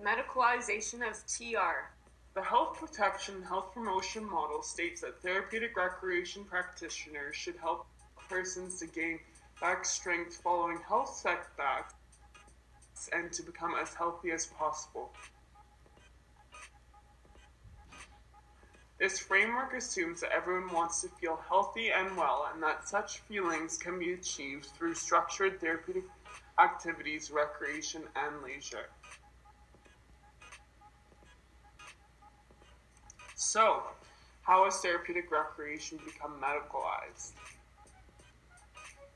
Medicalization of TR. The health protection and health promotion model states that therapeutic recreation practitioners should help persons to gain back strength following health setbacks and to become as healthy as possible. This framework assumes that everyone wants to feel healthy and well, and that such feelings can be achieved through structured therapeutic activities, recreation, and leisure. So, how has therapeutic recreation become medicalized?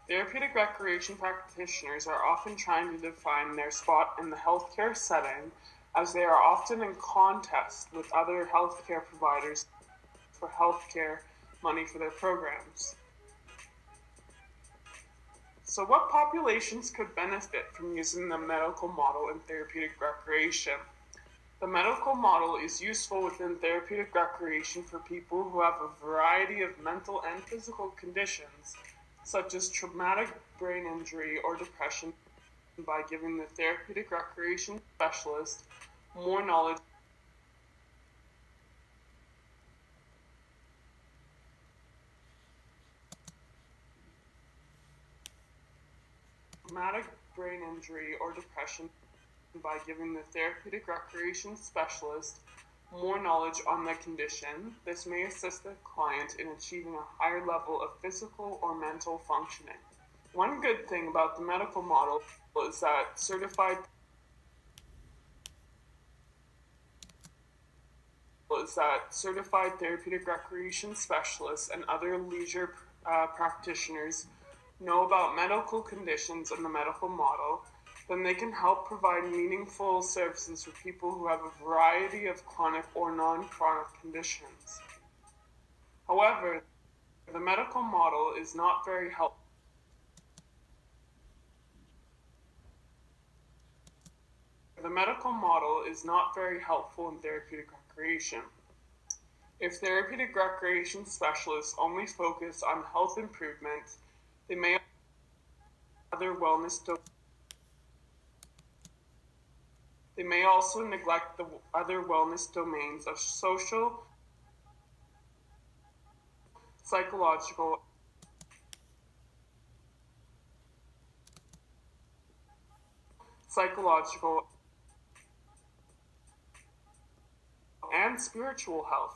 Therapeutic recreation practitioners are often trying to define their spot in the healthcare setting, as they are often in contest with other healthcare providers for healthcare money for their programs. So what populations could benefit from using the medical model in therapeutic recreation? The medical model is useful within therapeutic recreation for people who have a variety of mental and physical conditions, such as traumatic brain injury or depression, by giving the therapeutic recreation specialist more knowledge traumatic brain injury or depression by giving the therapeutic recreation specialist more knowledge on the condition. This may assist the client in achieving a higher level of physical or mental functioning. One good thing about the medical model is that certified therapeutic recreation specialists and other leisure practitioners know about medical conditions and the medical model, then they can help provide meaningful services for people who have a variety of chronic or non-chronic conditions. However, the medical model is not very helpful. The medical model is not very helpful in therapeutic recreation. If therapeutic recreation specialists only focus on health improvement, they may other wellness They may also neglect the other wellness domains of social, psychological, and spiritual health.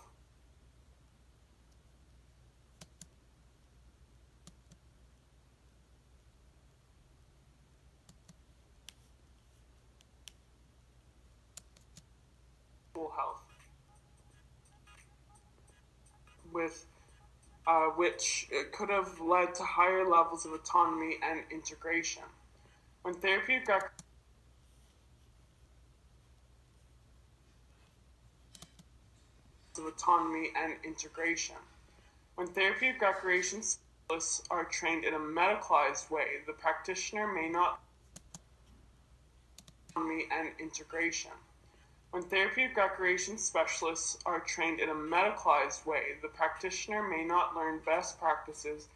Which could have led to higher levels of autonomy and integration. When therapeutic recreation specialists are trained in a medicalized way, the practitioner may not and integration. When therapeutic recreation specialists are trained in a medicalized way, the practitioner may not learn best practices,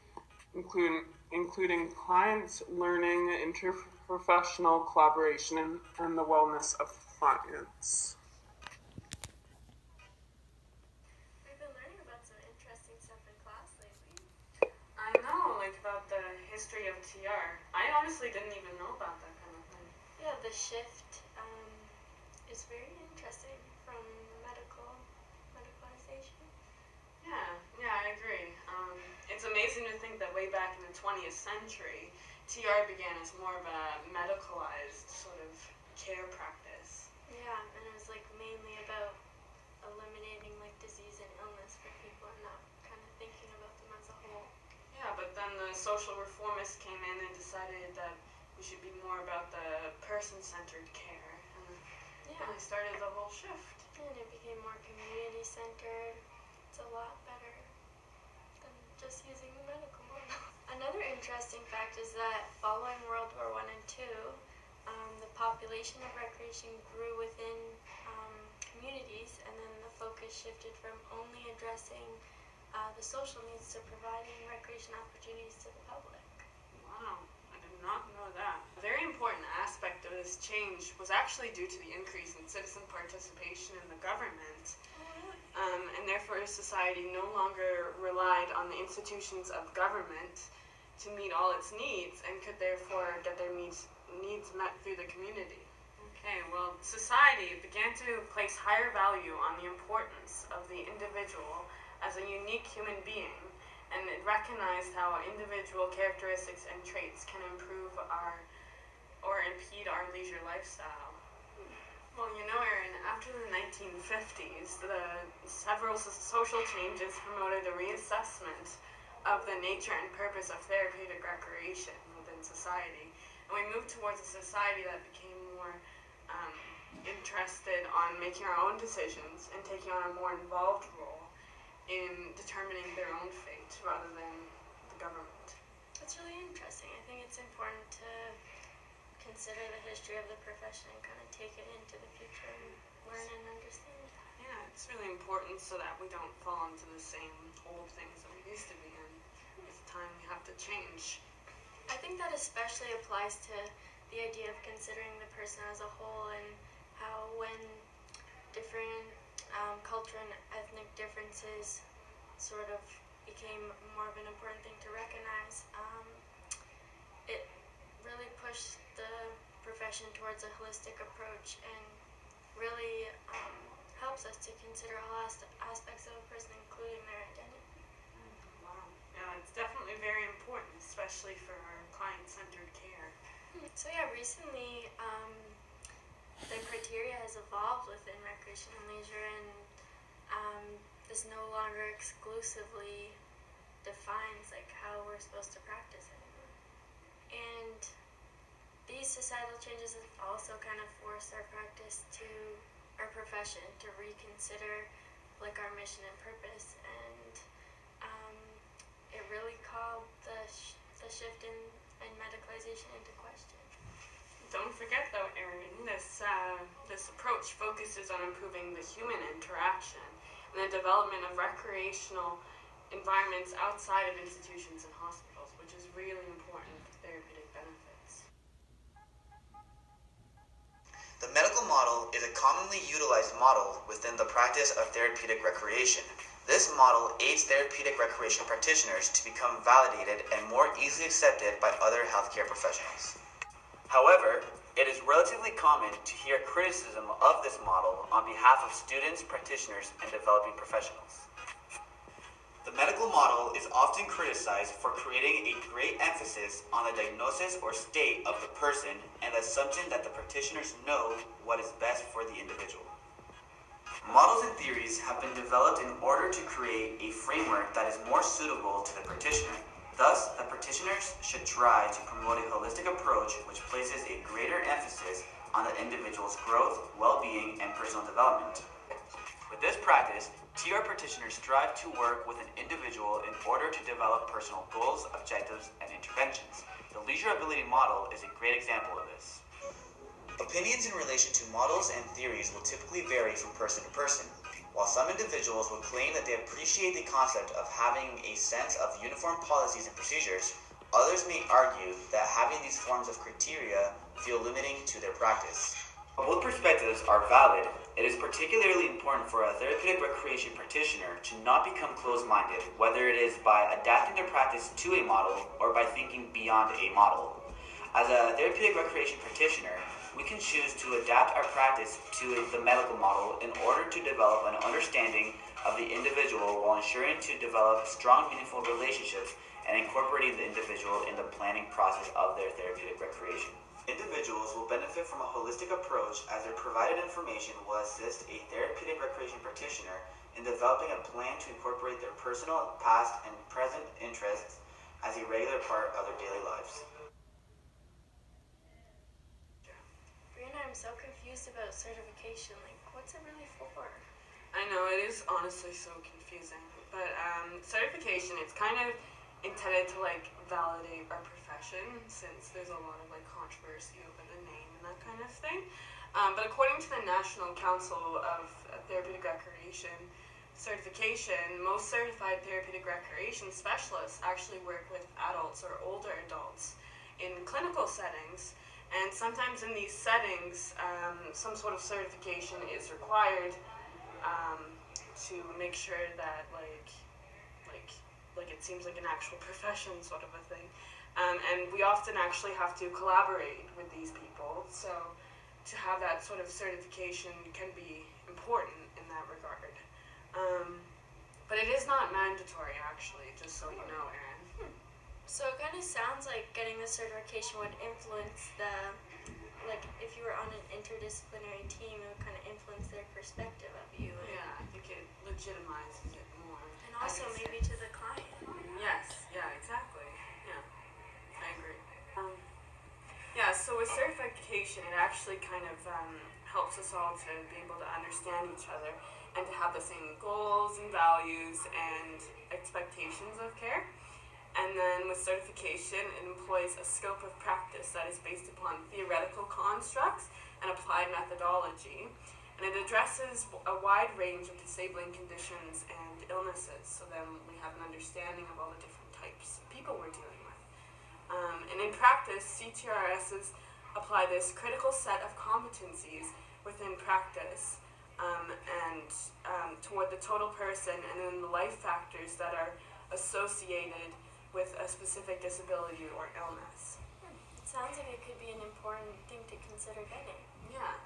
including client learning, interprofessional collaboration, and the wellness of clients. We've been learning about some interesting stuff in class lately. I know, like about the history of TR. I honestly didn't even know about that kind of thing. Yeah, the shift is very interesting from medicalization. Yeah, I agree. It's amazing to think that way back in the 20th century, TR began as more of a medicalized sort of care practice. Yeah, and it was like mainly about eliminating like disease and illness for people and not kind of thinking about them as a whole. Yeah, but then the social reformists came in and decided that we should be more about the person-centered care. And they started the whole shift. And it became more community-centered. It's a lot better than just using the medical model. Another interesting fact is that following World War I and II, the population of recreation grew within communities, and then the focus shifted from only addressing the social needs to providing recreation opportunities to the public. Wow, I did not know that. A very important aspect of this change was actually due to the increase in citizen participation in the government, and therefore society no longer relied on the institutions of government to meet all its needs and could therefore get their needs met through the community. Okay, well, society began to place higher value on the importance of the individual as a unique human being, and it recognized how individual characteristics and traits can improve or impede our leisure lifestyle. Well, Erin, after the 1950s, several social changes promoted a reassessment of the nature and purpose of therapeutic recreation within society. And we moved towards a society that became more interested on making our own decisions and taking on a more involved role in determining their own fate rather than the government. That's really interesting. I think it's important to consider the history of the profession and kind of take it into the future and learn and understand. Yeah, it's really important so that we don't fall into the same old things that we used to be in. It's time we have to change. I think that especially applies to the idea of considering the person as a whole, and how when different culture and ethnic differences sort of became more of an important thing to recognize, it really pushed the profession towards a holistic approach and really helps us to consider all aspects of a person, including their identity. Wow. Yeah, it's definitely very important, especially for our client-centered care. So yeah, recently the criteria has evolved within recreation and leisure, and this no longer exclusively defines like how we're supposed to practice anymore. And these societal changes have also kind of forced our practice to our profession to reconsider like our mission and purpose, and it really called the shift in medicalization into question. Don't forget though, Erin, this approach focuses on improving the human interaction and the development of recreational environments outside of institutions and hospitals, which is really important for therapeutic benefits. The medical model is a commonly utilized model within the practice of therapeutic recreation. This model aids therapeutic recreation practitioners to become validated and more easily accepted by other healthcare professionals. However, it is relatively common to hear criticism of this model on behalf of students, practitioners, and developing professionals. The medical model is often criticized for creating a great emphasis on the diagnosis or state of the person and the assumption that the practitioners know what is best for the individual. Models and theories have been developed in order to create a framework that is more suitable to the practitioner. Thus, the practitioners should try to promote a holistic approach which places a greater emphasis on the individual's growth, well-being, and personal development. With this practice, TR practitioners strive to work with an individual in order to develop personal goals, objectives, and interventions. The leisure ability model is a great example of this. Opinions in relation to models and theories will typically vary from person to person. While some individuals will claim that they appreciate the concept of having a sense of uniform policies and procedures, others may argue that having these forms of criteria feel limiting to their practice. While both perspectives are valid, it is particularly important for a therapeutic recreation practitioner to not become closed-minded, whether it is by adapting their practice to a model or by thinking beyond a model. As a therapeutic recreation practitioner, we can choose to adapt our practice to the medical model in order to develop an understanding of the individual while ensuring to develop strong, meaningful relationships and incorporating the individual in the planning process of their therapeutic recreation. Individuals will benefit from a holistic approach as their provided information will assist a therapeutic recreation practitioner in developing a plan to incorporate their personal, past, and present interests as a regular part of their daily lives. I'm so confused about certification. Like, what's it really for? I know, it is honestly so confusing. But certification, it's kind of intended to like validate our profession, since there's a lot of like controversy over the name and that kind of thing. But according to the National Council of Therapeutic Recreation certification, most certified therapeutic recreation specialists actually work with adults or older adults in clinical settings And sometimes in these settings, some sort of certification is required to make sure that like it seems like an actual profession sort of a thing. And we often actually have to collaborate with these people, so to have that sort of certification can be important in that regard. But it is not mandatory, actually, just so you know, Erin. So it kind of sounds like getting the certification would influence like if you were on an interdisciplinary team, it would kind of influence their perspective of you. Yeah, I think it legitimizes it more. And also maybe to the client. Yes, yeah, exactly. Yeah, I agree. Yeah, so with certification, it actually kind of helps us all to be able to understand each other and to have the same goals and values and expectations of care. And then with certification, it employs a scope of practice that is based upon theoretical constructs and applied methodology. And it addresses a wide range of disabling conditions and illnesses, so then we have an understanding of all the different types of people we're dealing with. And in practice, CTRSs apply this critical set of competencies within practice and toward the total person and then the life factors that are associated with a specific disability or illness. It sounds like it could be an important thing to consider getting. Yeah.